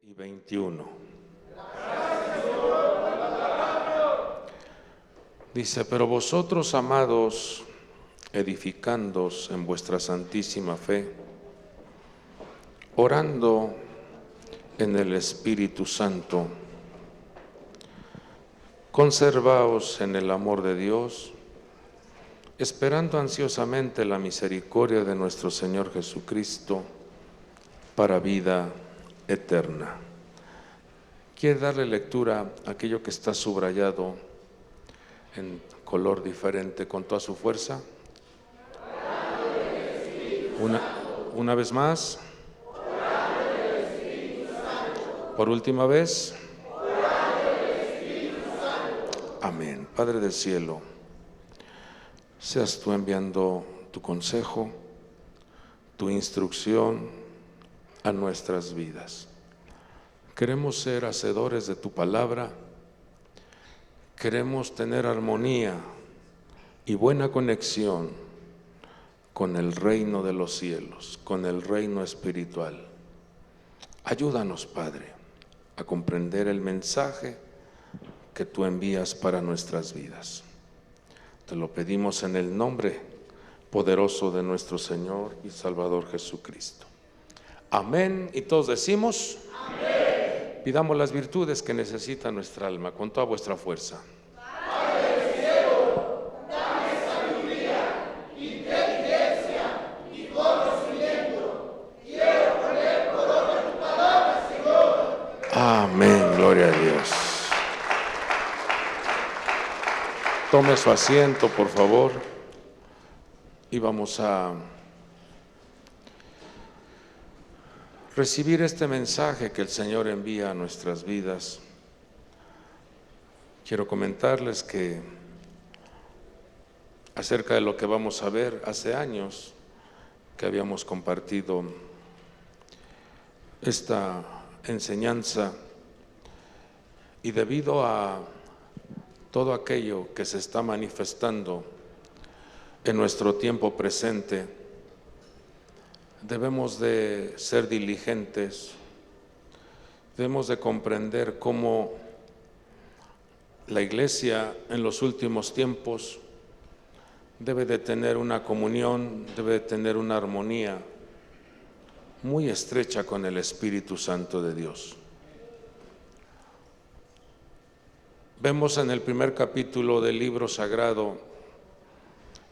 y 21. Dice: pero vosotros, amados, edificándoos en vuestra santísima fe, orando en el Espíritu Santo, conservaos en el amor de Dios, esperando ansiosamente la misericordia de nuestro Señor Jesucristo para vida eterna. ¿Quiere darle lectura a aquello que está subrayado en color diferente con toda su fuerza? Una vez más. Por última vez. Amén. Padre del cielo, seas tú enviando tu consejo, tu instrucción a nuestras vidas. Queremos ser hacedores de tu palabra, queremos tener armonía y buena conexión con el reino de los cielos, con el reino espiritual. Ayúdanos, Padre, a comprender el mensaje que tú envías para nuestras vidas. Te lo pedimos en el nombre poderoso de nuestro Señor y Salvador Jesucristo. Amén. Y todos decimos: amén. Pidamos las virtudes que necesita nuestra alma con toda vuestra fuerza. Padre del cielo, dame sabiduría, inteligencia y conocimiento. Quiero poner por obra tu palabra, Señor. Amén. Gloria a Dios. Tome su asiento, por favor, y vamos a recibir este mensaje que el Señor envía a nuestras vidas. Quiero comentarles que acerca de lo que vamos a ver, hace años que habíamos compartido esta enseñanza, y debido a todo aquello que se está manifestando en nuestro tiempo presente, debemos de ser diligentes, debemos de comprender cómo la Iglesia en los últimos tiempos debe de tener una comunión, debe de tener una armonía muy estrecha con el Espíritu Santo de Dios. Vemos en el primer capítulo del libro sagrado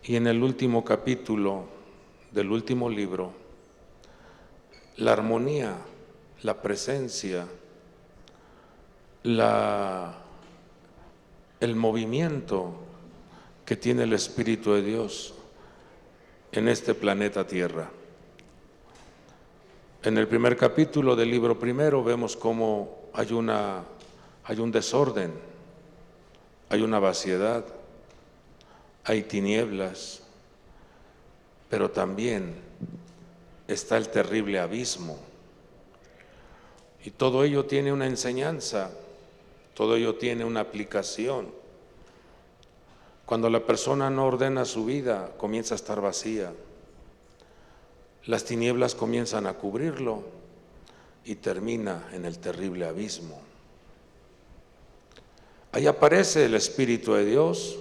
y en el último capítulo del último libro la armonía, la presencia, el movimiento que tiene el Espíritu de Dios en este planeta Tierra. En el primer capítulo del libro primero vemos cómo hay un desorden, hay una vaciedad, hay tinieblas, pero también está el terrible abismo. Y todo ello tiene una enseñanza, todo ello tiene una aplicación. Cuando la persona no ordena su vida, comienza a estar vacía. Las tinieblas comienzan a cubrirlo y termina en el terrible abismo. Ahí aparece el Espíritu de Dios,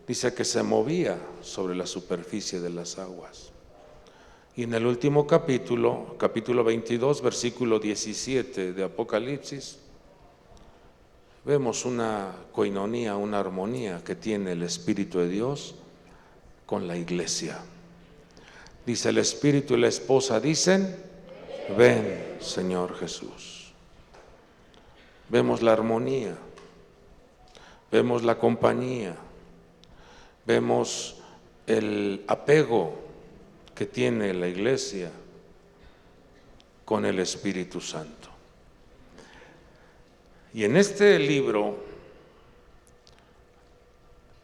dice que se movía sobre la superficie de las aguas. Y en el último capítulo, capítulo 22, versículo 17 de Apocalipsis, vemos una coinonía, una armonía que tiene el Espíritu de Dios con la iglesia. Dice: el Espíritu y la esposa dicen: ven, Señor Jesús. Vemos la armonía, vemos la compañía, vemos el apego que tiene la iglesia con el Espíritu Santo. Y en este libro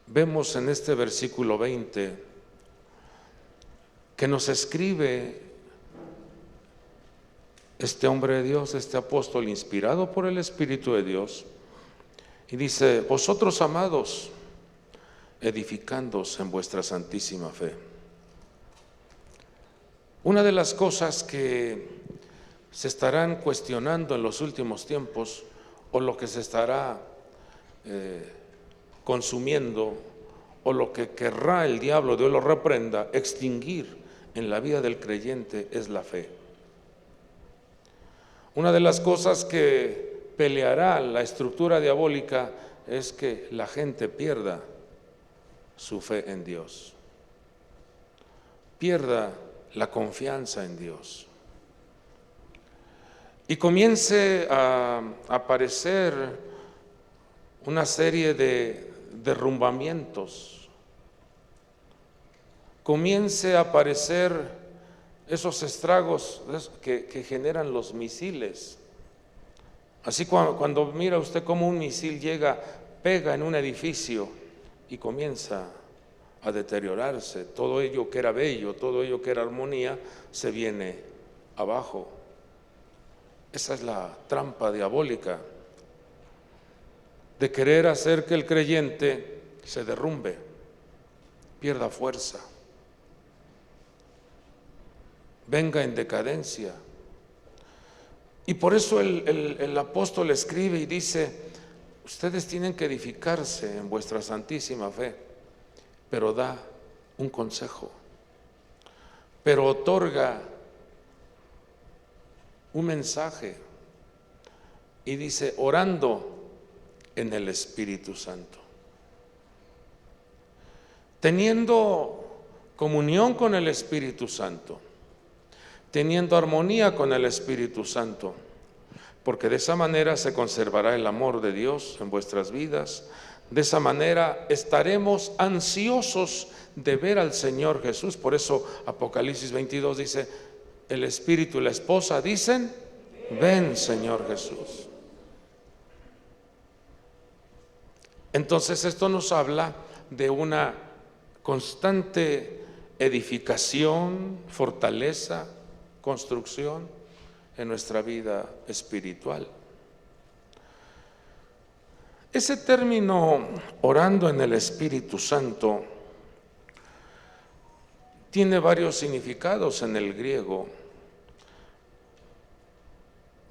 vemos en este versículo 20 que nos escribe este hombre de Dios, este apóstol inspirado por el Espíritu de Dios, y dice: vosotros, amados, edificándoos en vuestra santísima fe. Una de las cosas que se estarán cuestionando en los últimos tiempos, o lo que se estará consumiendo, o lo que querrá el diablo, Dios lo reprenda, extinguir en la vida del creyente, es la fe. Una de las cosas que peleará la estructura diabólica es que la gente pierda su fe en Dios, pierda la confianza en Dios y comience a aparecer una serie de derrumbamientos, comience a aparecer esos estragos que generan los misiles. Así cuando mira usted cómo un misil llega, pega en un edificio y comienza a deteriorarse, todo ello que era bello, todo ello que era armonía, se viene abajo. Esa es la trampa diabólica de querer hacer que el creyente se derrumbe, pierda fuerza, venga en decadencia. Y por eso el apóstol escribe y dice: ustedes tienen que edificarse en vuestra santísima fe, pero da un consejo, pero otorga un mensaje y dice: orando en el Espíritu Santo, teniendo comunión con el Espíritu Santo, teniendo armonía con el Espíritu Santo, porque de esa manera se conservará el amor de Dios en vuestras vidas. De esa manera estaremos ansiosos de ver al Señor Jesús. Por eso Apocalipsis 22 dice: el Espíritu y la esposa dicen: ven, Señor Jesús. Entonces esto nos habla de una constante edificación, fortaleza, construcción en nuestra vida espiritual. Ese término orando en el Espíritu Santo tiene varios significados en el griego,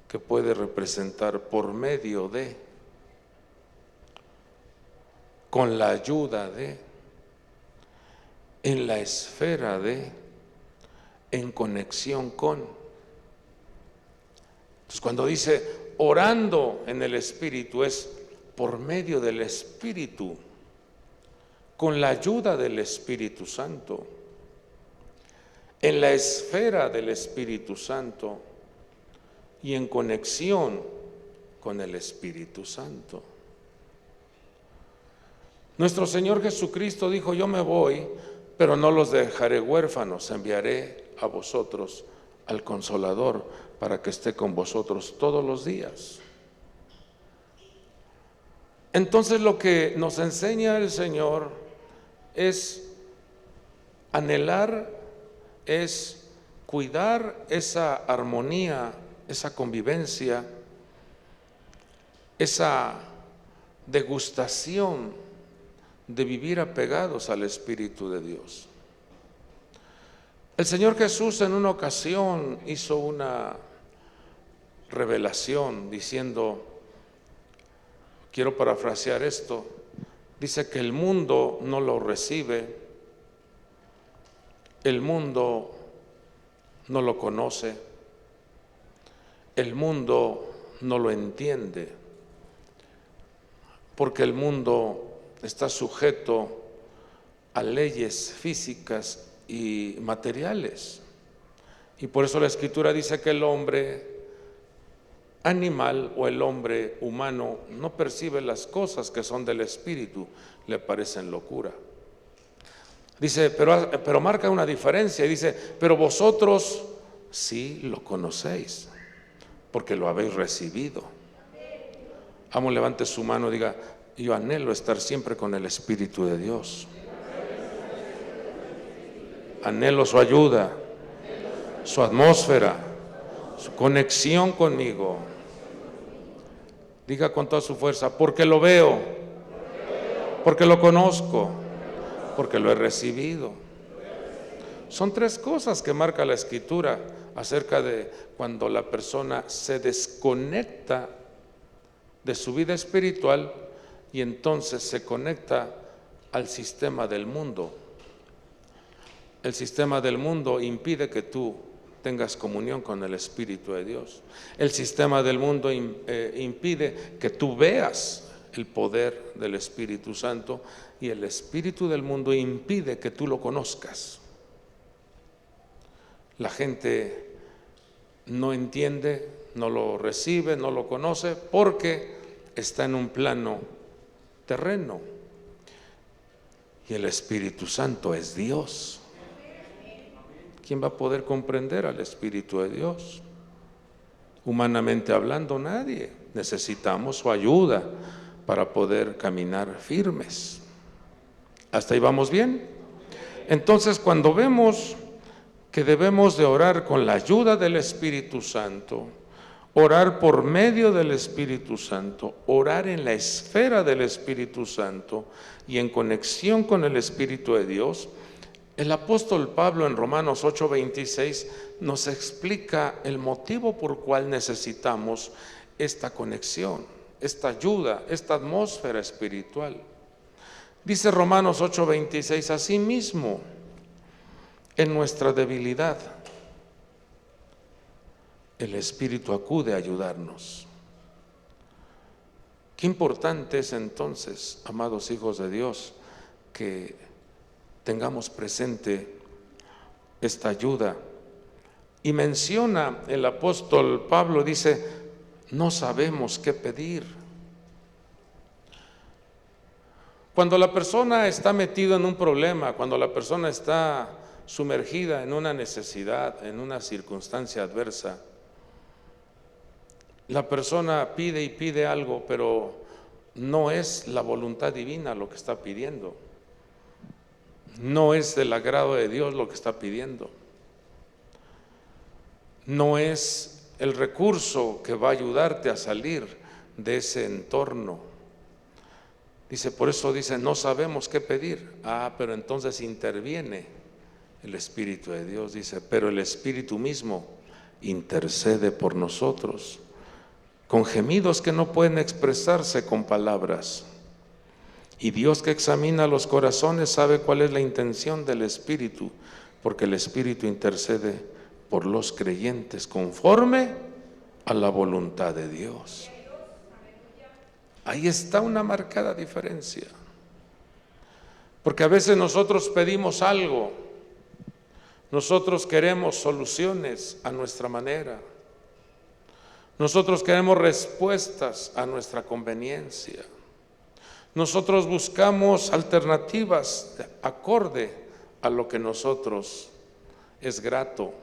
que puede representar por medio de, con la ayuda de, en la esfera de, en conexión con. Entonces, cuando dice orando en el Espíritu, es por medio del Espíritu, con la ayuda del Espíritu Santo, en la esfera del Espíritu Santo y en conexión con el Espíritu Santo. Nuestro Señor Jesucristo dijo: yo me voy, pero no los dejaré huérfanos, enviaré a vosotros al Consolador para que esté con vosotros todos los días. Entonces lo que nos enseña el Señor es anhelar, es cuidar esa armonía, esa convivencia, esa degustación de vivir apegados al Espíritu de Dios. El Señor Jesús en una ocasión hizo una revelación diciendo, quiero parafrasear esto, dice que el mundo no lo recibe, el mundo no lo conoce, el mundo no lo entiende, porque el mundo está sujeto a leyes físicas y materiales. Y por eso la Escritura dice que el hombre animal o el hombre humano no percibe las cosas que son del Espíritu, le parecen locura. Dice, pero marca una diferencia y dice, pero vosotros sí lo conocéis, porque lo habéis recibido. Vamos, levante su mano y diga, yo anhelo estar siempre con el Espíritu de Dios. Anhelo su ayuda, su atmósfera, su conexión conmigo. Diga con toda su fuerza, porque lo veo, porque lo conozco, porque lo he recibido. Son tres cosas que marca la Escritura. acerca de cuando la persona se desconecta de su vida espiritual y entonces se conecta al sistema del mundo. El sistema del mundo impide que tú tengas comunión con el Espíritu de Dios. El sistema del mundo impide que tú veas el poder del Espíritu Santo, y el espíritu del mundo impide que tú lo conozcas. La gente no entiende, no lo recibe, no lo conoce porque está en un plano terreno, y el Espíritu Santo es Dios. ¿Quién va a poder comprender al Espíritu de Dios? Humanamente hablando, nadie. Necesitamos su ayuda para poder caminar firmes. ¿Hasta ahí vamos bien? Entonces, cuando vemos que debemos de orar con la ayuda del Espíritu Santo, orar por medio del Espíritu Santo, orar en la esfera del Espíritu Santo y en conexión con el Espíritu de Dios, el apóstol Pablo en Romanos 8:26 nos explica el motivo por cual necesitamos esta conexión, esta ayuda, esta atmósfera espiritual. Dice Romanos 8:26, asimismo, en nuestra debilidad, el Espíritu acude a ayudarnos. Qué importante es entonces, amados hijos de Dios, que tengamos presente esta ayuda. Y menciona el apóstol Pablo, dice, no sabemos qué pedir. Cuando la persona está metida en un problema, cuando la persona está sumergida en una necesidad, en una circunstancia adversa, la persona pide y pide algo, pero no es la voluntad divina lo que está pidiendo. No es del agrado de Dios lo que está pidiendo. No es el recurso que va a ayudarte a salir de ese entorno. Dice, por eso dice, no sabemos qué pedir. Pero entonces interviene el Espíritu de Dios. Dice, pero el Espíritu mismo intercede por nosotros con gemidos que no pueden expresarse con palabras. Y Dios, que examina los corazones, sabe cuál es la intención del Espíritu, porque el Espíritu intercede por los creyentes conforme a la voluntad de Dios. Ahí está una marcada diferencia, porque a veces nosotros pedimos algo, nosotros queremos soluciones a nuestra manera, nosotros queremos respuestas a nuestra conveniencia, nosotros buscamos alternativas acorde a lo que nosotros es grato.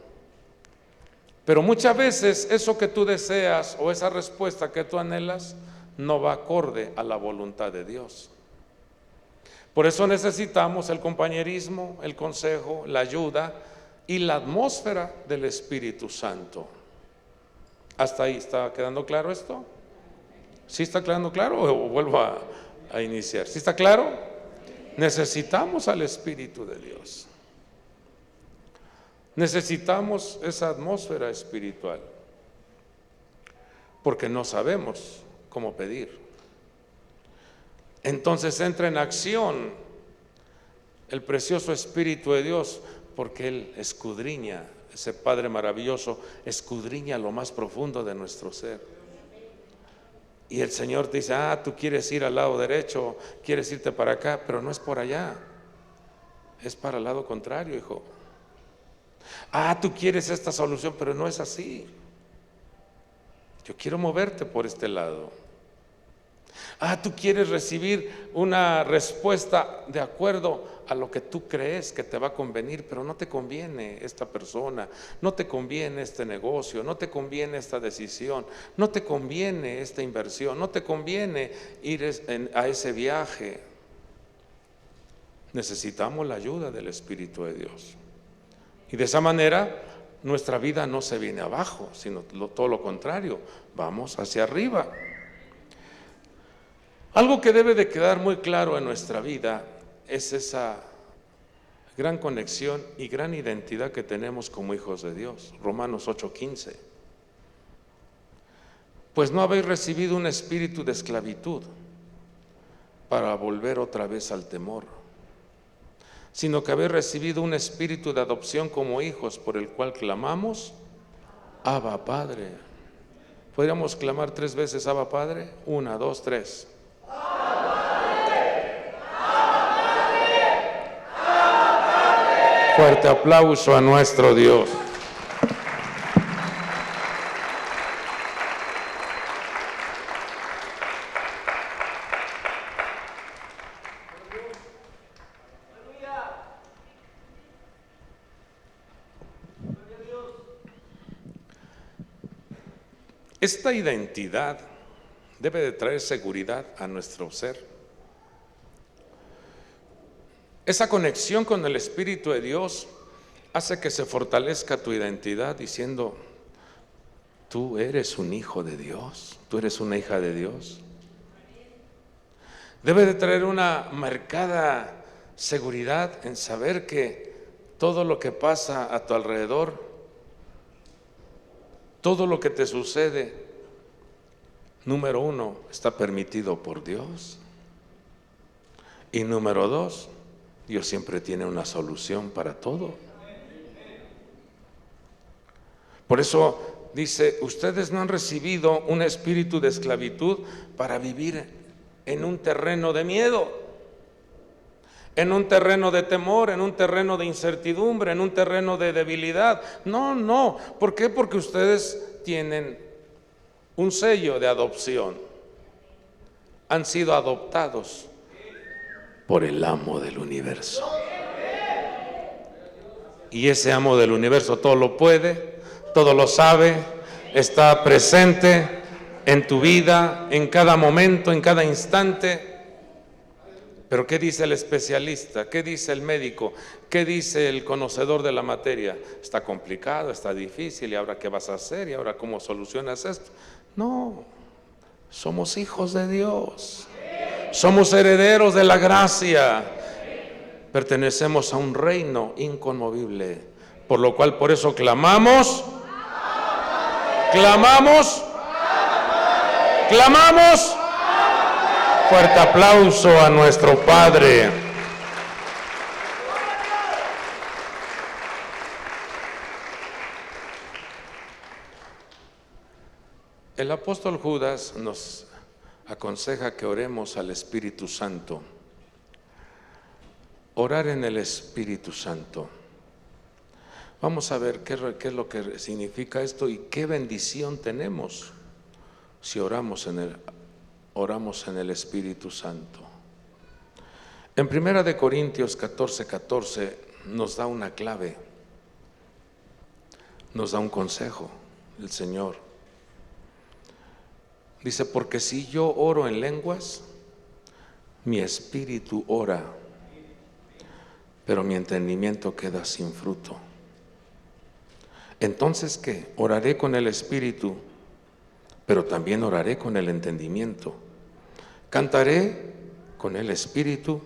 Pero muchas veces eso que tú deseas o esa respuesta que tú anhelas no va acorde a la voluntad de Dios. Por eso necesitamos el compañerismo, el consejo, la ayuda y la atmósfera del Espíritu Santo. ¿Hasta ahí está quedando claro esto? ¿Sí está quedando claro o vuelvo a iniciar? ¿Sí está claro? Necesitamos al Espíritu de Dios. Necesitamos esa atmósfera espiritual, porque no sabemos cómo pedir. Entonces entra en acción el precioso Espíritu de Dios, porque Él escudriña, ese Padre maravilloso, escudriña lo más profundo de nuestro ser. Y el Señor te dice, tú quieres ir al lado derecho, quieres irte para acá, pero no es por allá, es para el lado contrario, hijo. Tú quieres esta solución, pero no es así. Yo quiero moverte por este lado. Tú quieres recibir una respuesta de acuerdo a lo que tú crees que te va a convenir, pero no te conviene esta persona, no te conviene este negocio, no te conviene esta decisión, no te conviene esta inversión, no te conviene ir a ese viaje. Necesitamos la ayuda del Espíritu de Dios. Y de esa manera nuestra vida no se viene abajo, sino todo lo contrario, vamos hacia arriba. Algo que debe de quedar muy claro en nuestra vida es esa gran conexión y gran identidad que tenemos como hijos de Dios. Romanos 8:15. Pues no habéis recibido un espíritu de esclavitud para volver otra vez al temor, sino que habéis recibido un espíritu de adopción como hijos, por el cual clamamos, Abba Padre. ¿Podríamos clamar 3 veces Abba Padre? 1, 2, 3. Fuerte aplauso a nuestro Dios. Esta identidad debe de traer seguridad a nuestro ser. Esa conexión con el Espíritu de Dios hace que se fortalezca tu identidad diciendo, tú eres un hijo de Dios, tú eres una hija de Dios. Debe de traer una marcada seguridad en saber que todo lo que pasa a tu alrededor, todo lo que te sucede, número 1, está permitido por Dios. Y número 2, Dios siempre tiene una solución para todo. Por eso dice, ustedes no han recibido un espíritu de esclavitud para vivir en un terreno de miedo, en un terreno de temor, en un terreno de incertidumbre, en un terreno de debilidad. No. ¿Por qué? Porque ustedes tienen un sello de adopción. Han sido adoptados por el amo del universo. Y ese amo del universo todo lo puede, todo lo sabe, está presente en tu vida, en cada momento, en cada instante. Pero ¿qué dice el especialista? ¿Qué dice el médico? ¿Qué dice el conocedor de la materia? Está complicado, está difícil, ¿y ahora qué vas a hacer? ¿Y ahora cómo solucionas esto? No, somos hijos de Dios, somos herederos de la gracia, pertenecemos a un reino inconmovible, por lo cual por eso clamamos. Fuerte aplauso a nuestro Padre. El apóstol Judas nos aconseja que oremos al Espíritu Santo. Orar en el Espíritu Santo. Vamos a ver qué es lo que significa esto y qué bendición tenemos si oramos en el Espíritu Santo. En 1 Corintios 14:14 nos da una clave, nos da un consejo el Señor. Dice, porque si yo oro en lenguas, mi espíritu ora, pero mi entendimiento queda sin fruto. Entonces, ¿qué? Oraré con el espíritu, pero también oraré con el entendimiento. Cantaré con el espíritu,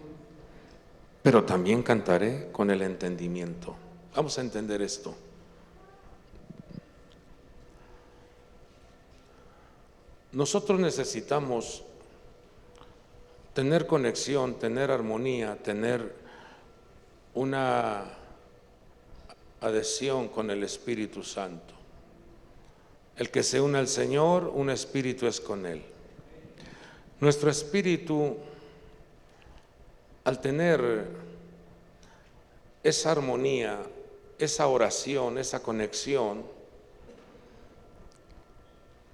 pero también cantaré con el entendimiento. Vamos a entender esto. Nosotros necesitamos tener conexión, tener armonía, tener una adhesión con el Espíritu Santo. El que se une al Señor, un espíritu es con Él. Nuestro espíritu, al tener esa armonía, esa oración, esa conexión,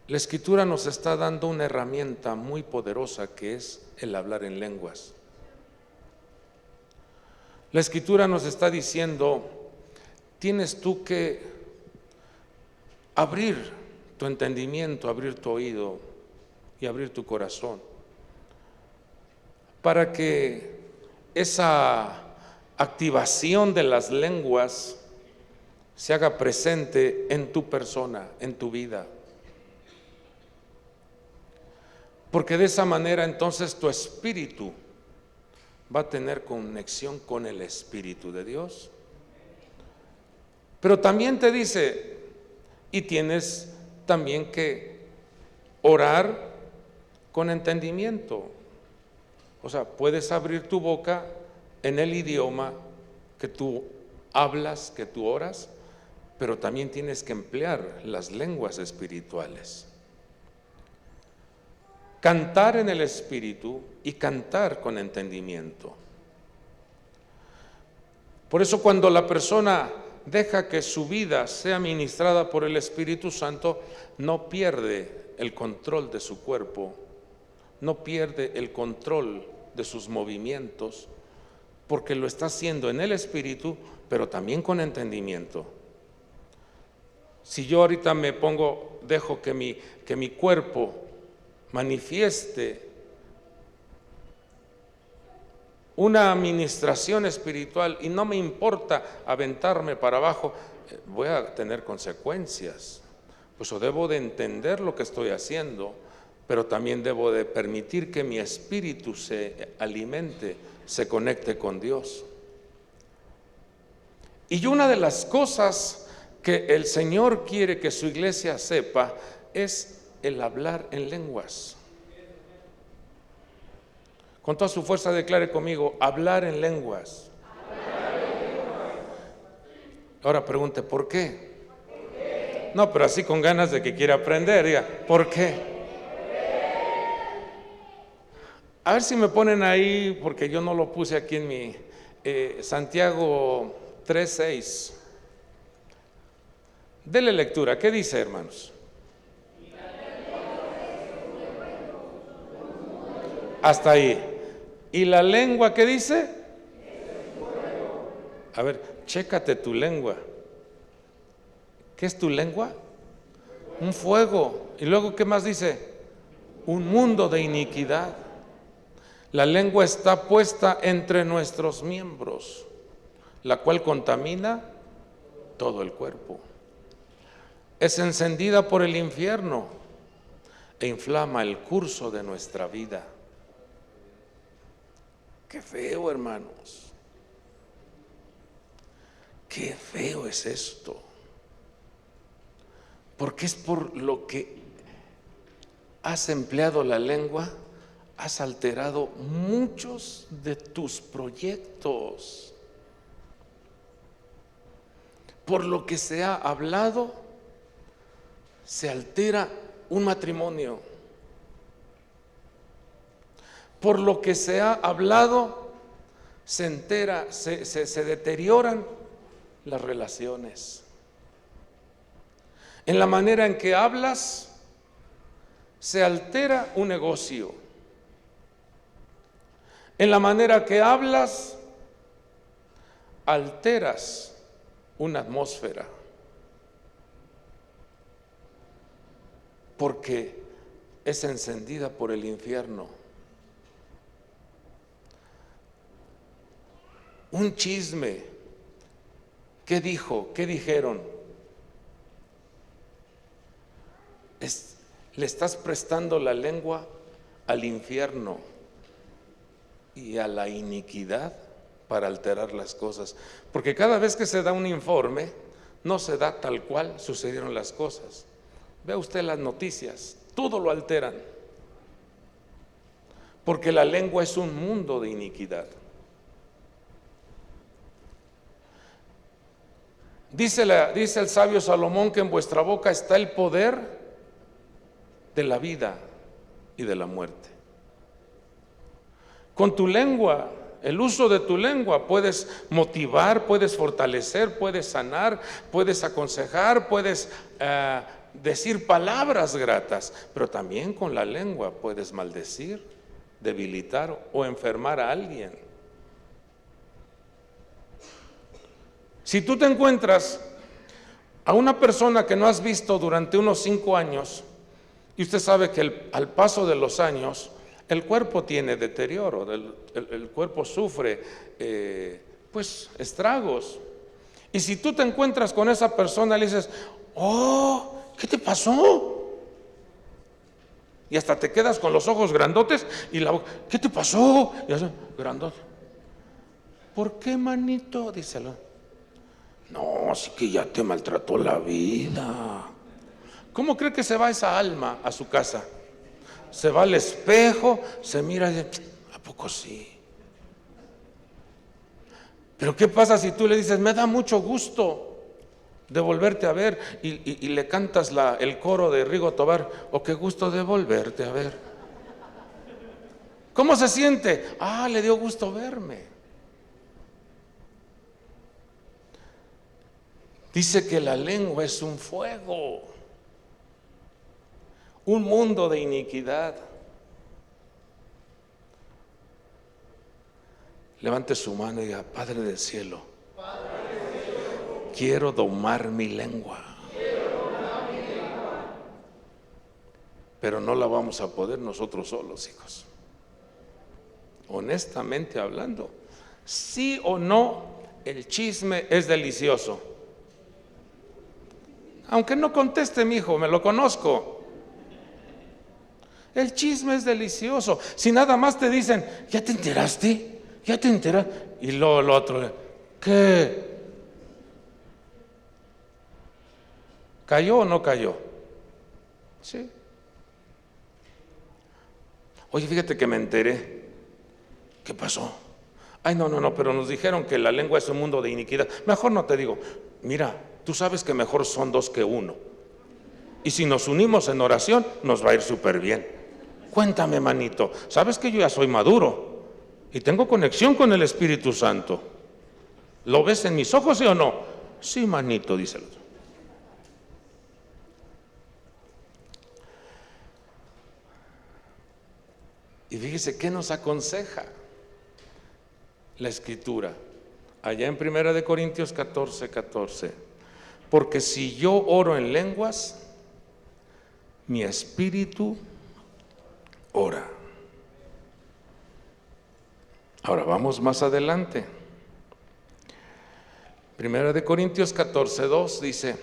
la Escritura nos está dando una herramienta muy poderosa que es el hablar en lenguas. La Escritura nos está diciendo, tienes tú que abrir tu entendimiento, abrir tu oído y abrir tu corazón para que esa activación de las lenguas se haga presente en tu persona, en tu vida. Porque de esa manera entonces tu espíritu va a tener conexión con el Espíritu de Dios. Pero también te dice, y tienes también que orar con entendimiento. O sea, puedes abrir tu boca en el idioma que tú hablas, que tú oras, pero también tienes que emplear las lenguas espirituales. Cantar en el Espíritu y cantar con entendimiento. Por eso cuando la persona deja que su vida sea ministrada por el Espíritu Santo, no pierde el control de su cuerpo, no pierde el control de sus movimientos, porque lo está haciendo en el Espíritu, pero también con entendimiento. Si yo ahorita me pongo, dejo que mi cuerpo manifieste una administración espiritual y no me importa aventarme para abajo, voy a tener consecuencias. Pues yo debo de entender lo que estoy haciendo, pero también debo de permitir que mi espíritu se alimente, se conecte con Dios. Y una de las cosas que el Señor quiere que su iglesia sepa es el hablar en lenguas. Con toda su fuerza declare conmigo, hablar en lenguas. Ahora pregunte, ¿por qué? No, pero así con ganas de que quiera aprender, diga, ¿por qué? A ver si me ponen ahí, porque yo no lo puse aquí en mi Santiago 3:6. Dele lectura, ¿qué dice, hermanos? Hasta ahí. ¿Y la lengua qué dice? A ver, chécate tu lengua. ¿Qué es tu lengua? Un fuego. ¿Y luego qué más dice? Un mundo de iniquidad. La lengua está puesta entre nuestros miembros, la cual contamina todo el cuerpo. Es encendida por el infierno e inflama el curso de nuestra vida. Qué feo, hermanos. Qué feo es esto. Porque es por lo que has empleado la lengua, has alterado muchos de tus proyectos. Por lo que se ha hablado, se altera un matrimonio. Por lo que se ha hablado, se deterioran las relaciones. En la manera en que hablas, se altera un negocio. En la manera que hablas, alteras una atmósfera. Porque es encendida por el infierno. Un chisme. ¿Qué dijo? ¿Qué dijeron? Le estás prestando la lengua al infierno y a la iniquidad para alterar las cosas. Porque cada vez que se da un informe, no se da tal cual sucedieron las cosas. Vea usted las noticias, todo lo alteran. Porque la lengua es un mundo de iniquidad. Dice el sabio Salomón que en vuestra boca está el poder de la vida y de la muerte. Con tu lengua, el uso de tu lengua, puedes motivar, puedes fortalecer, puedes sanar, puedes aconsejar, puedes decir palabras gratas, pero también con la lengua puedes maldecir, debilitar o enfermar a alguien. Si tú te encuentras a una persona que no has visto durante unos 5 años, y usted sabe que al paso de los años, el cuerpo tiene deterioro, el cuerpo sufre pues estragos. Y si tú te encuentras con esa persona, le dices, oh, ¿qué te pasó? Y hasta te quedas con los ojos grandotes y la boca, ¿qué te pasó? Y así, grandote. ¿Por qué, manito? Díselo. No, así que ya te maltrató la vida. ¿Cómo cree que se va esa alma a su casa? Se va al espejo, se mira y dice, ¿a poco sí? Pero ¿qué pasa si tú le dices, me da mucho gusto de volverte a ver, y le cantas el coro de Rigo Tobar, o qué gusto de volverte a ver? ¿Cómo se siente? Ah, le dio gusto verme. Dice que la lengua es un fuego, un mundo de iniquidad. Levante su mano y diga, Padre del cielo, quiero domar mi lengua. Pero no la vamos a poder nosotros solos, hijos. Honestamente hablando, sí o no, el chisme es delicioso. Aunque no conteste, mi hijo, me lo conozco. El chisme es delicioso. Si nada más te dicen, ¿ya te enteraste? ¿Ya te enteraste? Y lo otro, ¿qué? ¿Cayó o no cayó? Sí. Oye, fíjate que me enteré. ¿Qué pasó? Ay, no, pero nos dijeron que la lengua es un mundo de iniquidad. Mejor no te digo. Mira, tú sabes que mejor son dos que uno. Y si nos unimos en oración, nos va a ir súper bien. Cuéntame, manito. Sabes que yo ya soy maduro y tengo conexión con el Espíritu Santo. ¿Lo ves en mis ojos, sí o no? Sí, manito, dice el otro. Y fíjese qué nos aconseja la Escritura, allá en 1 Corintios 14:14. Porque si yo oro en lenguas, mi espíritu ora. Ahora vamos más adelante. 1 Corintios 14:2 dice,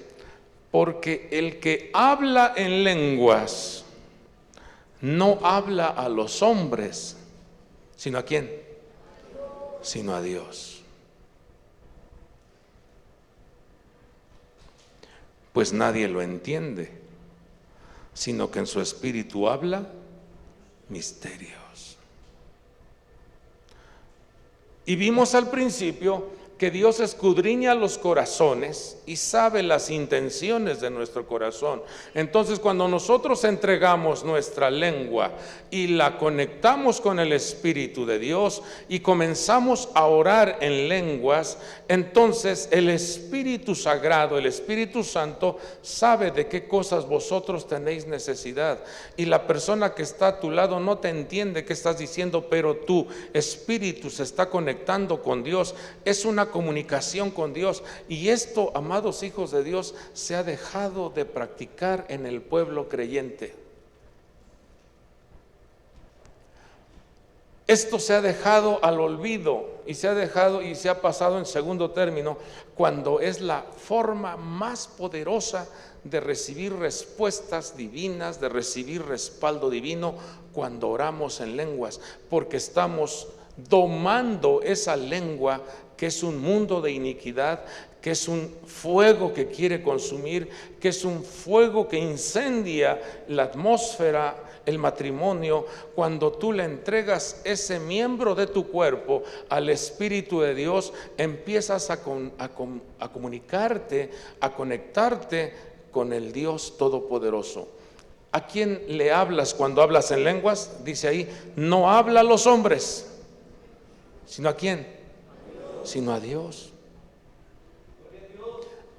porque el que habla en lenguas no habla a los hombres, sino ¿a quién? Sino a Dios. Pues nadie lo entiende, sino que en su espíritu habla misterios. Y vimos al principio que Dios escudriña los corazones y sabe las intenciones de nuestro corazón. Entonces, cuando nosotros entregamos nuestra lengua y la conectamos con el Espíritu de Dios y comenzamos a orar en lenguas, entonces el Espíritu Sagrado, el Espíritu Santo, sabe de qué cosas vosotros tenéis necesidad. Y la persona que está a tu lado no te entiende qué estás diciendo, pero tu espíritu se está conectando con Dios. Es una comunicación con Dios, y esto, amados hijos de Dios, se ha dejado de practicar en el pueblo creyente. Esto se ha dejado al olvido y se ha pasado en segundo término, cuando es la forma más poderosa de recibir respuestas divinas, de recibir respaldo divino, cuando oramos en lenguas, porque estamos domando esa lengua que es un mundo de iniquidad, que es un fuego que quiere consumir, que es un fuego que incendia la atmósfera, el matrimonio. Cuando tú le entregas ese miembro de tu cuerpo al Espíritu de Dios, empiezas a comunicarte, a conectarte con el Dios Todopoderoso. ¿A quién le hablas cuando hablas en lenguas? Dice ahí, no habla a los hombres, sino ¿a quién? Sino a Dios.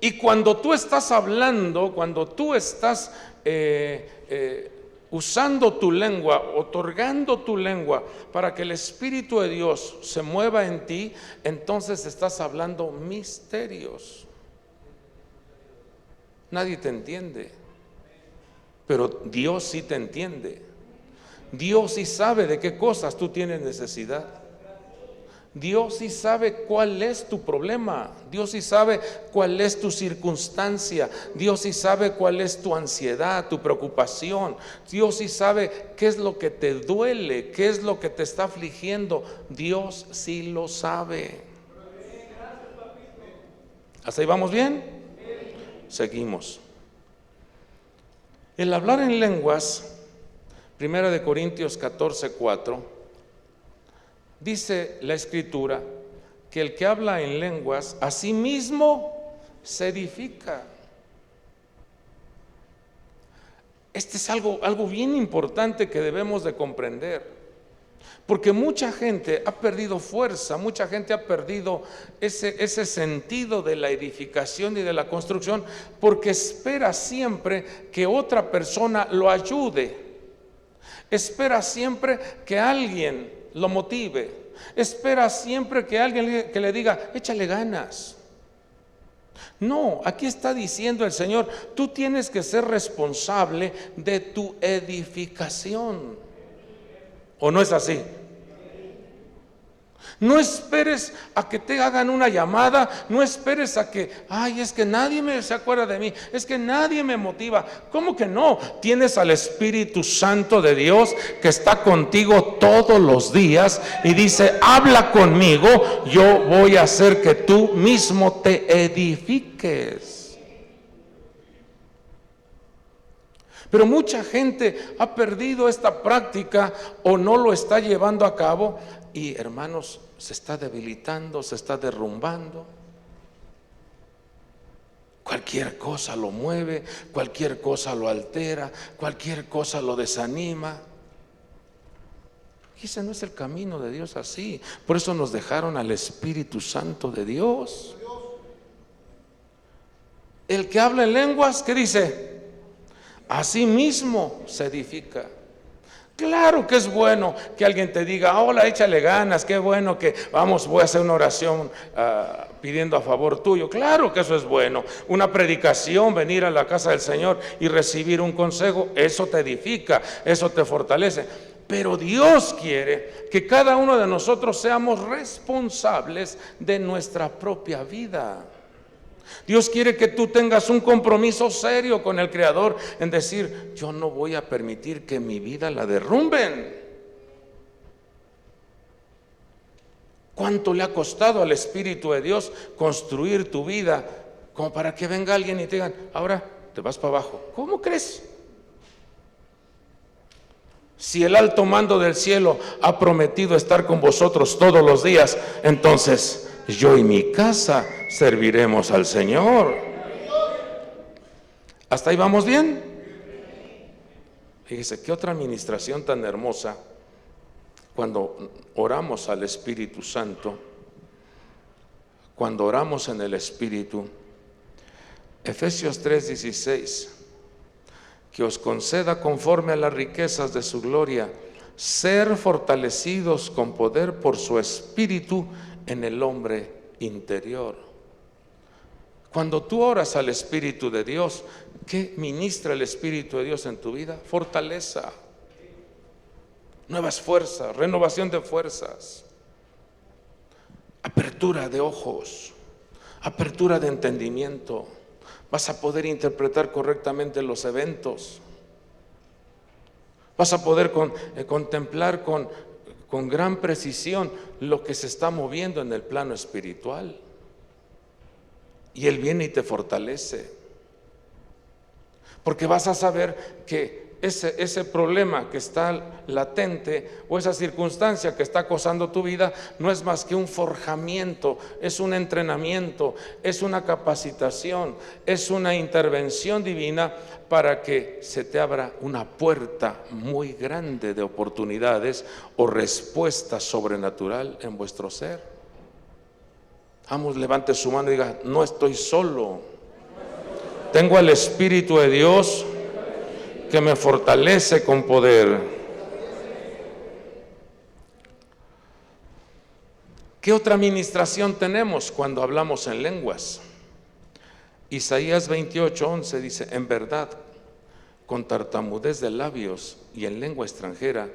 Y cuando tú estás hablando, cuando tú estás usando tu lengua, otorgando tu lengua para que el Espíritu de Dios se mueva en ti, entonces estás hablando misterios. Nadie te entiende, pero Dios sí te entiende. Dios sí sabe de qué cosas tú tienes necesidad. Dios sí sabe cuál es tu problema. Dios sí sabe cuál es tu circunstancia. Dios sí sabe cuál es tu ansiedad, tu preocupación. Dios sí sabe qué es lo que te duele, qué es lo que te está afligiendo. Dios sí lo sabe. ¿Hasta ahí vamos bien? Seguimos. El hablar en lenguas, 1 Corintios 14:4, dice la Escritura que el que habla en lenguas a sí mismo se edifica. Este es algo bien importante que debemos de comprender, porque mucha gente ha perdido fuerza, mucha gente ha perdido ese sentido de la edificación y de la construcción, porque espera siempre que otra persona lo ayude, espera siempre que alguien lo motive, espera siempre que alguien que le diga, échale ganas. No, aquí está diciendo el Señor, tú tienes que ser responsable de tu edificación. ¿O no es así? No esperes a que te hagan una llamada, no esperes a que, ay, es que nadie se acuerda de mí, es que nadie me motiva. ¿Cómo que no? Tienes al Espíritu Santo de Dios que está contigo todos los días y dice, habla conmigo, yo voy a hacer que tú mismo te edifiques. Pero mucha gente ha perdido esta práctica o no lo está llevando a cabo y, hermanos, se está debilitando, se está derrumbando. Cualquier cosa lo mueve, cualquier cosa lo altera, cualquier cosa lo desanima. Y ese no es el camino de Dios así. Por eso nos dejaron al Espíritu Santo de Dios. El que habla en lenguas, ¿qué dice? Así mismo se edifica. Claro que es bueno que alguien te diga, hola, échale ganas, qué bueno que vamos, voy a hacer una oración pidiendo a favor tuyo. Claro que eso es bueno. Una predicación, venir a la casa del Señor y recibir un consejo, eso te edifica, eso te fortalece. Pero Dios quiere que cada uno de nosotros seamos responsables de nuestra propia vida. Dios quiere que tú tengas un compromiso serio con el Creador en decir, yo no voy a permitir que mi vida la derrumben. ¿Cuánto le ha costado al Espíritu de Dios construir tu vida como para que venga alguien y te digan, ahora te vas para abajo? ¿Cómo crees? Si el alto mando del cielo ha prometido estar con vosotros todos los días, entonces yo y mi casa serviremos al Señor. ¿Hasta ahí vamos bien? Fíjese, qué otra administración tan hermosa cuando oramos al Espíritu Santo, cuando oramos en el Espíritu. Efesios 3:16, que os conceda conforme a las riquezas de su gloria, ser fortalecidos con poder por su Espíritu en el hombre interior. Cuando tú oras al Espíritu de Dios, ¿qué ministra el Espíritu de Dios en tu vida? Fortaleza, nuevas fuerzas, renovación de fuerzas, apertura de ojos, apertura de entendimiento. Vas a poder interpretar correctamente los eventos. Vas a poder contemplar con gran precisión lo que se está moviendo en el plano espiritual. Y Él viene y te fortalece. Porque vas a saber que ese problema que está latente o esa circunstancia que está acosando tu vida no es más que un forjamiento, es un entrenamiento, es una capacitación, es una intervención divina para que se te abra una puerta muy grande de oportunidades o respuesta sobrenatural en vuestro ser. Vamos, levante su mano y diga, no estoy solo, tengo al Espíritu de Dios que me fortalece con poder. ¿Qué otra administración tenemos cuando hablamos en lenguas? Isaías 28:11 dice, en verdad, con tartamudez de labios y en lengua extranjera,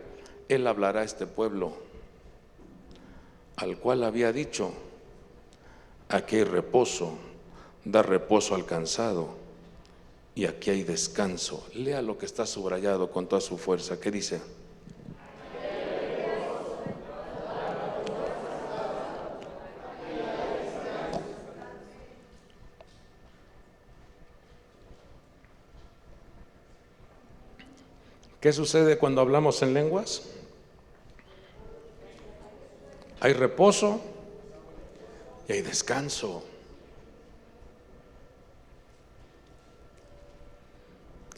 Él hablará a este pueblo, al cual había dicho, aquí hay reposo, da reposo al cansado, y aquí hay descanso. Lea lo que está subrayado con toda su fuerza. ¿Qué dice? ¿Qué sucede cuando hablamos en lenguas? Hay reposo y hay descanso.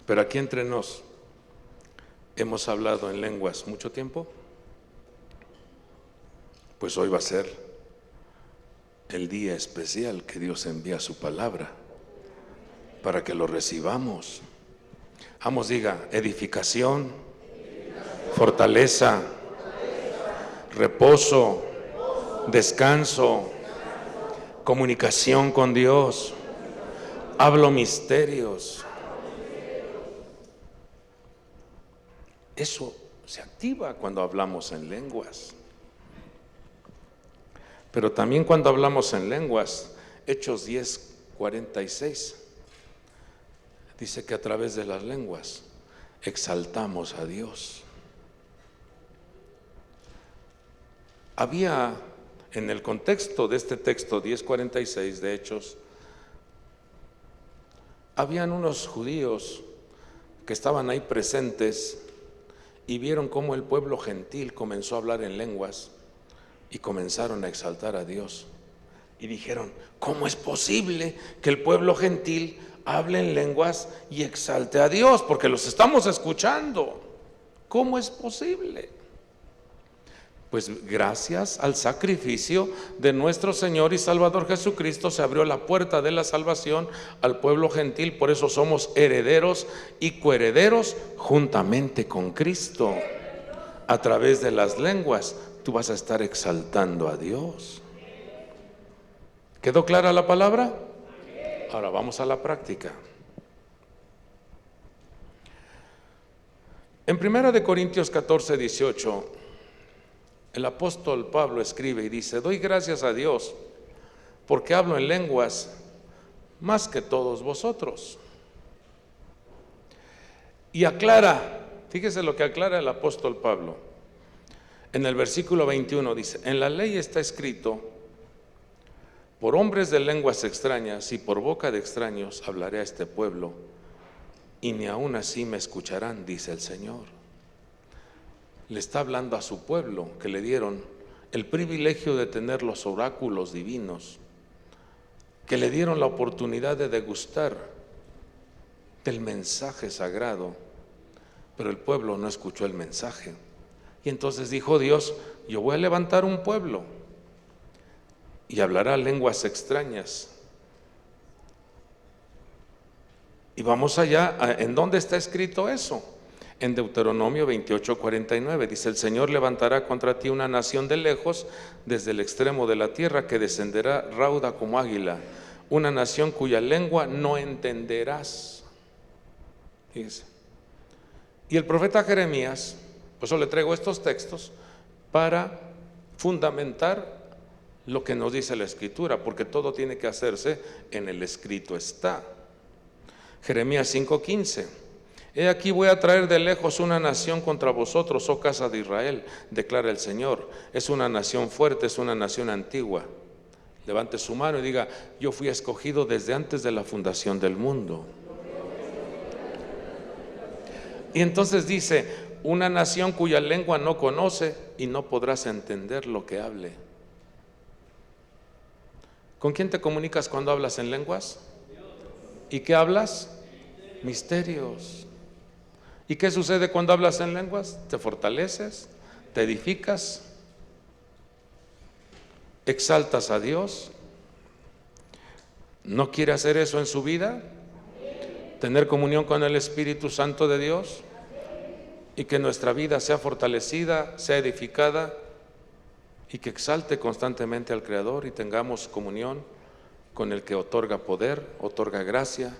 Pero aquí entre nos, ¿hemos hablado en lenguas mucho tiempo? Pues hoy va a ser el día especial que Dios envía su palabra para que lo recibamos. Vamos, diga, edificación, fortaleza, reposo, descanso, comunicación con Dios, hablo misterios. Eso se activa cuando hablamos en lenguas. Pero también cuando hablamos en lenguas, Hechos 10:46, dice que a través de las lenguas exaltamos a Dios. Había en el contexto de este texto 10:46 de Hechos, habían unos judíos que estaban ahí presentes y vieron cómo el pueblo gentil comenzó a hablar en lenguas y comenzaron a exaltar a Dios. Y dijeron, ¿cómo es posible que el pueblo gentil hable en lenguas y exalte a Dios? Porque los estamos escuchando. ¿Cómo es posible? Pues gracias al sacrificio de nuestro Señor y Salvador Jesucristo se abrió la puerta de la salvación al pueblo gentil. Por eso somos herederos y coherederos juntamente con Cristo. A través de las lenguas tú vas a estar exaltando a Dios. ¿Quedó clara la palabra? Ahora vamos a la práctica. En 1 Corintios 14:18, el apóstol Pablo escribe y dice: doy gracias a Dios porque hablo en lenguas más que todos vosotros. Y aclara, fíjese lo que aclara el apóstol Pablo. En el versículo 21 dice: en la ley está escrito, por hombres de lenguas extrañas y por boca de extraños hablaré a este pueblo, y ni aun así me escucharán, dice el Señor. Le está hablando a su pueblo que le dieron el privilegio de tener los oráculos divinos, que le dieron la oportunidad de degustar del mensaje sagrado, pero el pueblo no escuchó el mensaje. Y entonces dijo Dios: yo voy a levantar un pueblo y hablará lenguas extrañas. Y vamos allá, ¿en dónde está escrito eso? En Deuteronomio 28:49 dice: el Señor levantará contra ti una nación de lejos, desde el extremo de la tierra, que descenderá rauda como águila, una nación cuya lengua no entenderás. Fíjese. Y el profeta Jeremías, por eso le traigo estos textos para fundamentar lo que nos dice la Escritura, porque todo tiene que hacerse en el escrito está. Jeremías 5:15: he aquí voy a traer de lejos una nación contra vosotros, oh casa de Israel, declara el Señor. Es una nación fuerte, es una nación antigua. Levante su mano y diga: yo fui escogido desde antes de la fundación del mundo. Y entonces dice: una nación cuya lengua no conoce y no podrás entender lo que hable. ¿Con quién te comunicas cuando hablas en lenguas? ¿Y qué hablas? Misterios. ¿Y qué sucede cuando hablas en lenguas? Te fortaleces, te edificas, exaltas a Dios. ¿No quiere hacer eso en su vida? Tener comunión con el Espíritu Santo de Dios y que nuestra vida sea fortalecida, sea edificada y que exalte constantemente al Creador y tengamos comunión con el que otorga poder, otorga gracia,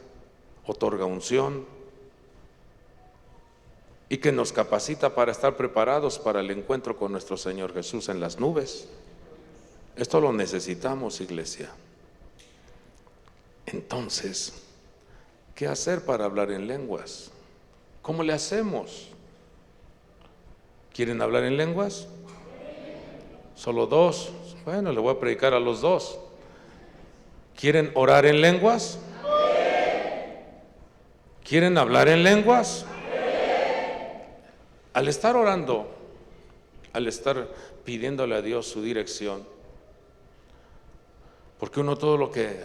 otorga unción y que nos capacita para estar preparados para el encuentro con nuestro Señor Jesús en las nubes. Esto lo necesitamos, iglesia. Entonces, ¿qué hacer para hablar en lenguas? ¿Cómo le hacemos? ¿Quieren hablar en lenguas? Solo dos. Bueno, le voy a predicar a los dos. ¿Quieren orar en lenguas? ¿Quieren hablar en lenguas? Al estar orando, al estar pidiéndole a Dios su dirección, porque uno todo lo que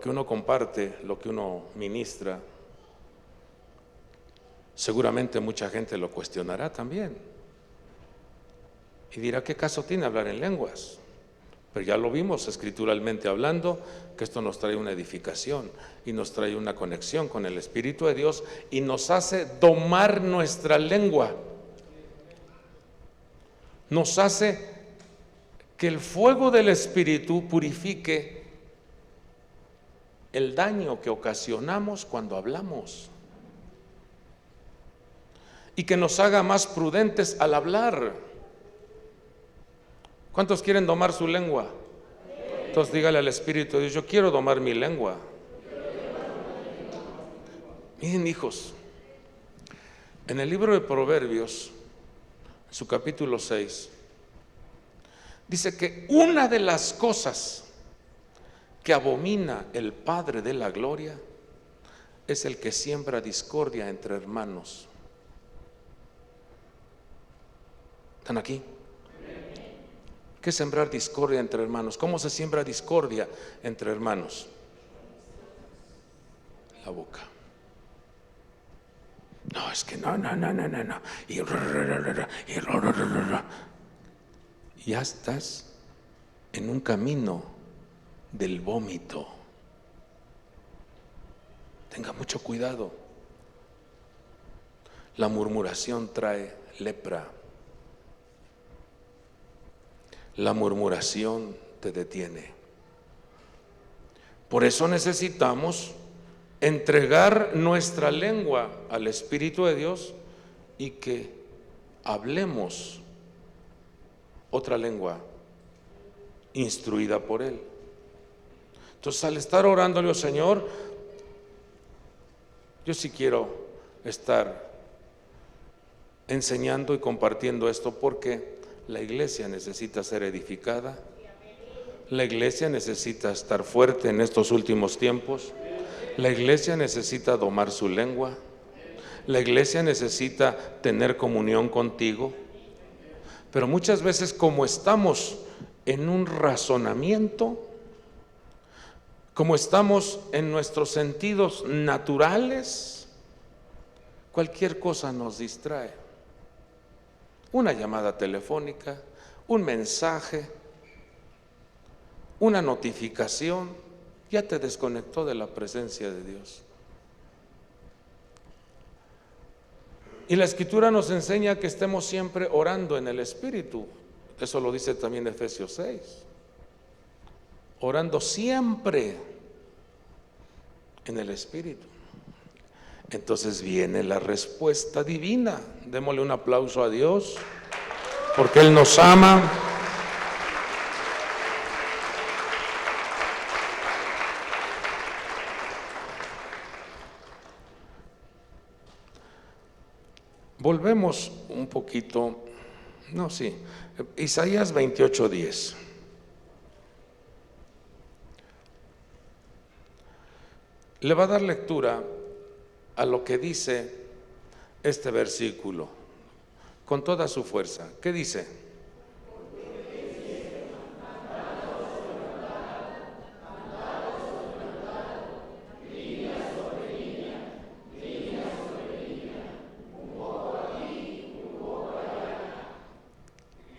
uno comparte, lo que uno ministra, seguramente mucha gente lo cuestionará también y dirá: ¿qué caso tiene hablar en lenguas? Pero ya lo vimos escrituralmente hablando, que esto nos trae una edificación y nos trae una conexión con el Espíritu de Dios y nos hace domar nuestra lengua. Nos hace que el fuego del Espíritu purifique el daño que ocasionamos cuando hablamos y que nos haga más prudentes al hablar. ¿Cuántos quieren domar su lengua? Entonces dígale al Espíritu de Dios: yo quiero domar mi lengua. Miren, hijos, en el libro de Proverbios, en su capítulo 6, dice que una de las cosas que abomina el Padre de la gloria es el que siembra discordia entre hermanos. ¿Están aquí? ¿Qué es sembrar discordia entre hermanos? ¿Cómo se siembra discordia entre hermanos? La boca. No, es que no. Y ya estás en un camino del vómito. Tenga mucho cuidado. La murmuración trae lepra. La murmuración te detiene. Por eso necesitamos entregar nuestra lengua al Espíritu de Dios y que hablemos otra lengua instruida por Él. Entonces, al estar orándole: Señor, yo sí quiero estar enseñando y compartiendo esto, porque la iglesia necesita ser edificada, la iglesia necesita estar fuerte en estos últimos tiempos, la iglesia necesita domar su lengua, la iglesia necesita tener comunión contigo. Pero muchas veces, como estamos en un razonamiento, como estamos en nuestros sentidos naturales, cualquier cosa nos distrae. Una llamada telefónica, un mensaje, una notificación, ya te desconectó de la presencia de Dios. Y la Escritura nos enseña que estemos siempre orando en el Espíritu. Eso lo dice también Efesios 6. Orando siempre en el Espíritu. Entonces viene la respuesta divina. Démosle un aplauso a Dios, porque Él nos ama. Volvemos un poquito, Isaías 28:10. Le va a dar lectura a lo que dice este versículo con toda su fuerza. ¿Qué dice?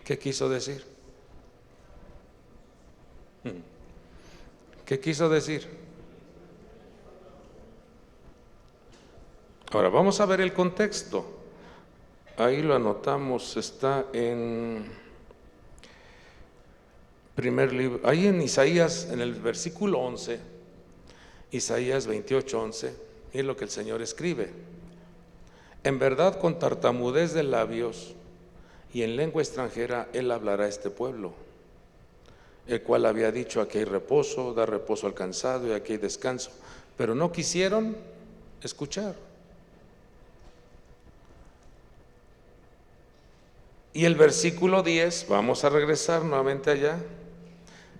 ¿Qué quiso decir? ¿Qué quiso decir? Ahora vamos a ver el contexto. Ahí lo anotamos, está en primer libro, ahí en Isaías, en el versículo 11, Isaías 28:11, es lo que el Señor escribe. En verdad, con tartamudez de labios y en lengua extranjera Él hablará a este pueblo, el cual había dicho: aquí hay reposo, da reposo al cansado y aquí hay descanso. Pero no quisieron escuchar. Y el versículo 10, vamos a regresar nuevamente allá,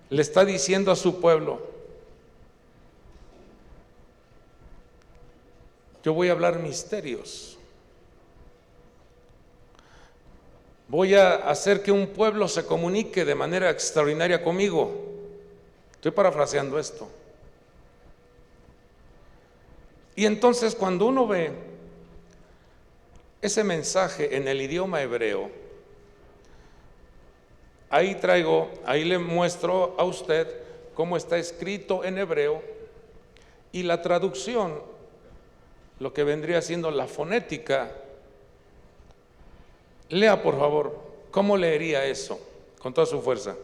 le está diciendo a su pueblo: yo voy a hablar misterios. voy a hacer que un pueblo se comunique de manera extraordinaria conmigo. Estoy parafraseando esto. Y entonces cuando uno ve ese mensaje en el idioma hebreo, ahí le muestro a usted cómo está escrito en hebreo y la traducción, lo que vendría siendo la fonética. Lea, por favor, ¿cómo leería eso? Con toda su fuerza.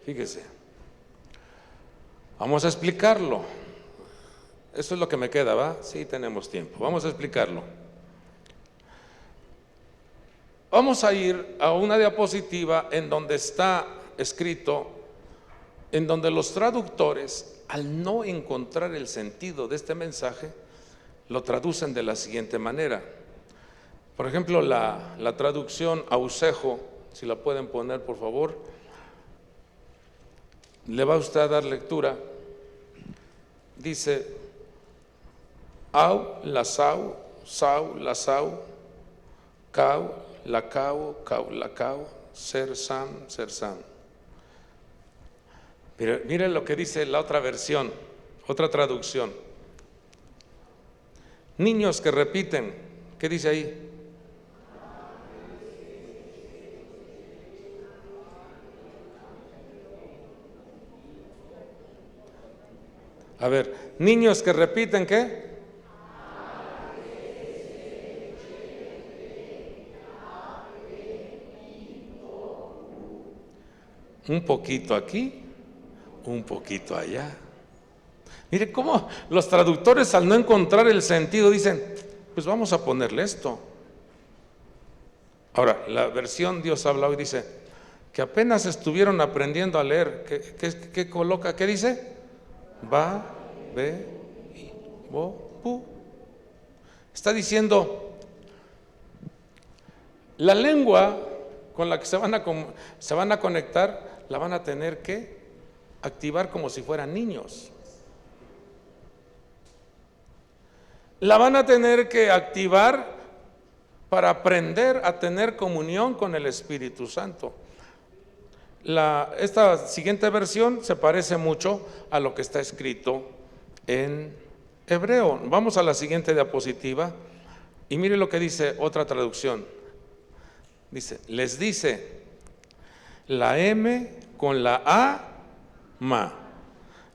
Fíjese, vamos a explicarlo. Eso es lo que me queda, ¿va? Sí, tenemos tiempo. Vamos a explicarlo. Vamos a ir a una diapositiva en donde está escrito, en donde los traductores, al no encontrar el sentido de este mensaje, lo traducen de la siguiente manera. Por ejemplo, la traducción Ausejo, si la pueden poner por favor, le va usted a dar lectura. Dice: Au, lasau, sau, lasau, cau, lacau, cau, lacau, ser sam, ser sam. Mire lo que dice la otra versión, otra traducción. Niños que repiten, ¿qué dice ahí? A ver, niños que repiten, ¿qué? Un poquito aquí, un poquito allá. Mire cómo los traductores, al no encontrar el sentido, dicen: pues vamos a ponerle esto. Ahora, la versión Dios habla hoy dice que apenas estuvieron aprendiendo a leer. ¿Qué coloca? ¿Qué dice? Va, ve, y, bo, pu. Está diciendo, la lengua con la que se van a conectar, la van a tener que activar como si fueran niños. La van a tener que activar para aprender a tener comunión con el Espíritu Santo. Esta siguiente versión se parece mucho a lo que está escrito en hebreo. Vamos a la siguiente diapositiva y mire lo que dice otra traducción. Dice, les dice, la M con la A, ma,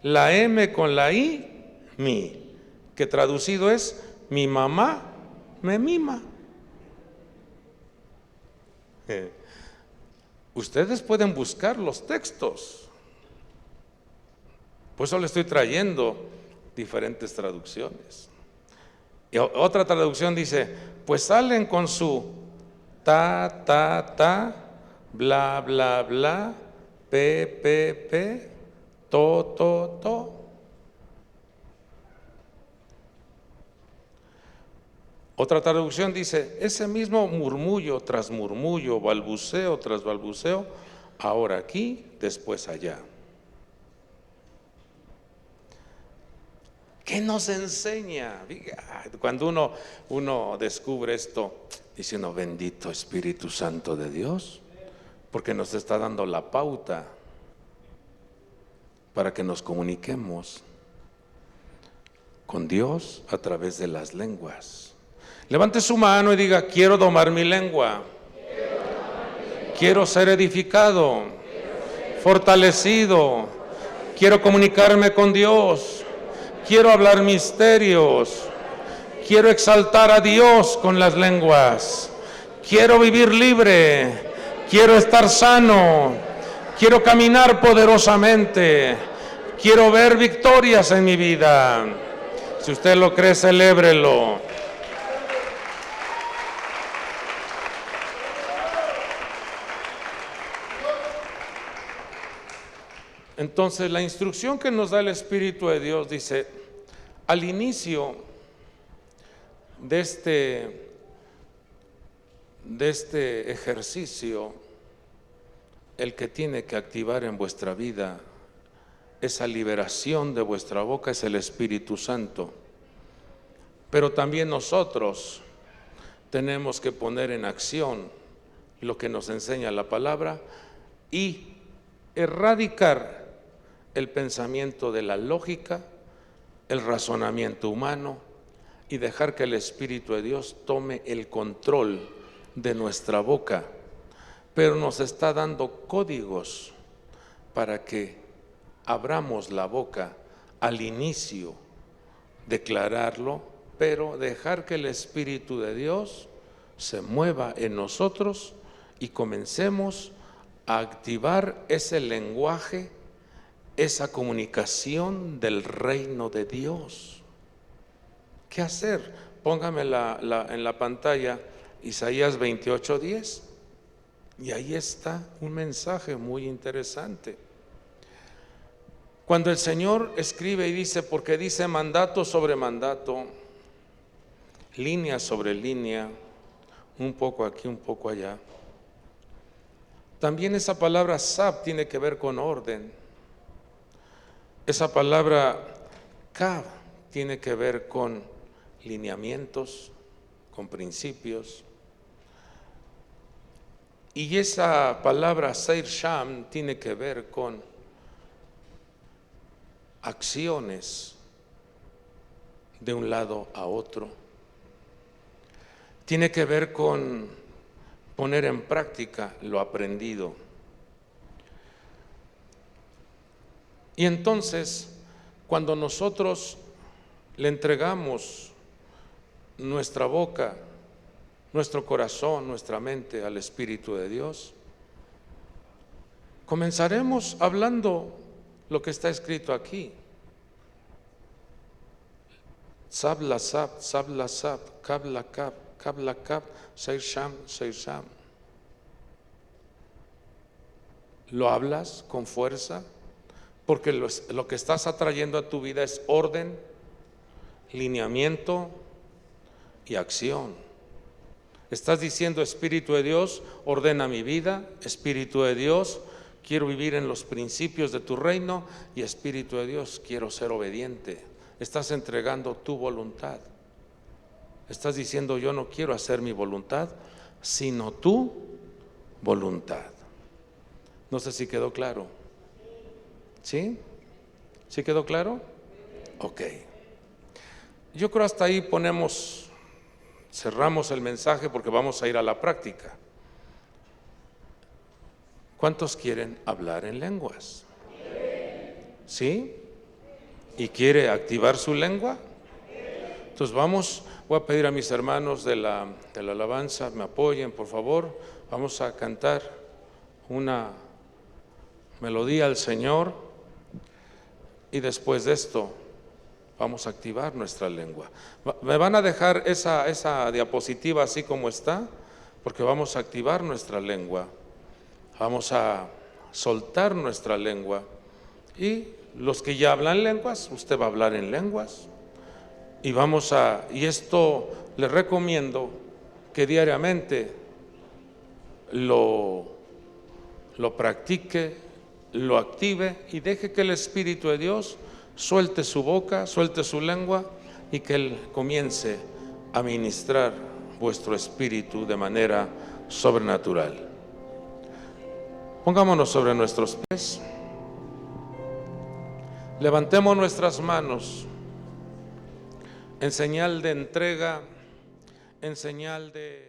la M con la I, mi, que traducido es, mi mamá me mima. Ustedes pueden buscar los textos, por eso le estoy trayendo diferentes traducciones. Y otra traducción dice, pues salen con su ta, ta, ta, bla, bla, bla, pe, to, to. Otra traducción dice, ese mismo murmullo tras murmullo, balbuceo tras balbuceo, ahora aquí, después allá. ¿Qué nos enseña? Cuando uno descubre esto, dice uno, bendito Espíritu Santo de Dios, porque nos está dando la pauta para que nos comuniquemos con Dios a través de las lenguas. Levante su mano y diga, quiero domar mi lengua. Quiero ser edificado, fortalecido. Quiero comunicarme con Dios. Quiero hablar misterios. Quiero exaltar a Dios con las lenguas. Quiero vivir libre. Quiero estar sano. Quiero caminar poderosamente. Quiero ver victorias en mi vida. Si usted lo cree, celébrelo. Entonces, la instrucción que nos da el Espíritu de Dios dice, al inicio de este ejercicio, el que tiene que activar en vuestra vida esa liberación de vuestra boca es el Espíritu Santo. Pero también nosotros tenemos que poner en acción lo que nos enseña la palabra y erradicar el pensamiento de la lógica, el razonamiento humano y dejar que el Espíritu de Dios tome el control de nuestra boca. Pero nos está dando códigos para que abramos la boca al inicio, declararlo, pero dejar que el Espíritu de Dios se mueva en nosotros y comencemos a activar ese lenguaje, esa comunicación del reino de Dios. ¿Qué hacer? Póngame en la pantalla Isaías 28:10 y ahí está un mensaje muy interesante. Cuando el Señor escribe y dice, porque dice mandato sobre mandato, línea sobre línea, un poco aquí, un poco allá. También esa palabra sab tiene que ver con orden. Esa palabra kab tiene que ver con lineamientos, con principios. Y esa palabra seir sham tiene que ver con acciones de un lado a otro. Tiene que ver con poner en práctica lo aprendido. Y entonces, cuando nosotros le entregamos nuestra boca, nuestro corazón, nuestra mente al Espíritu de Dios, comenzaremos hablando lo que está escrito aquí. Sab la sab, kab la kab, seir sham, seir sham. ¿Lo hablas con fuerza? Porque lo que estás atrayendo a tu vida es orden, lineamiento y acción. Estás diciendo, Espíritu de Dios, ordena mi vida. Espíritu de Dios, quiero vivir en los principios de tu reino. Y Espíritu de Dios, quiero ser obediente. Estás entregando tu voluntad. Estás diciendo, yo no quiero hacer mi voluntad, sino tu voluntad. No sé si quedó claro. ¿Sí? ¿Sí quedó claro? Ok. Yo creo hasta ahí cerramos el mensaje porque vamos a ir a la práctica. ¿Cuántos quieren hablar en lenguas? ¿Sí? ¿Y quiere activar su lengua? Entonces voy a pedir a mis hermanos de la alabanza, me apoyen por favor. Vamos a cantar una melodía al Señor y después de esto vamos a activar nuestra lengua. ¿Me van a dejar esa diapositiva así como está? Porque vamos a activar nuestra lengua. Vamos a soltar nuestra lengua. Y los que ya hablan lenguas, usted va a hablar en lenguas. Y esto les recomiendo que diariamente lo practique, lo active y deje que el Espíritu de Dios suelte su boca, suelte su lengua y que Él comience a ministrar vuestro espíritu de manera sobrenatural. Pongámonos sobre nuestros pies, levantemos nuestras manos en señal de entrega, en señal de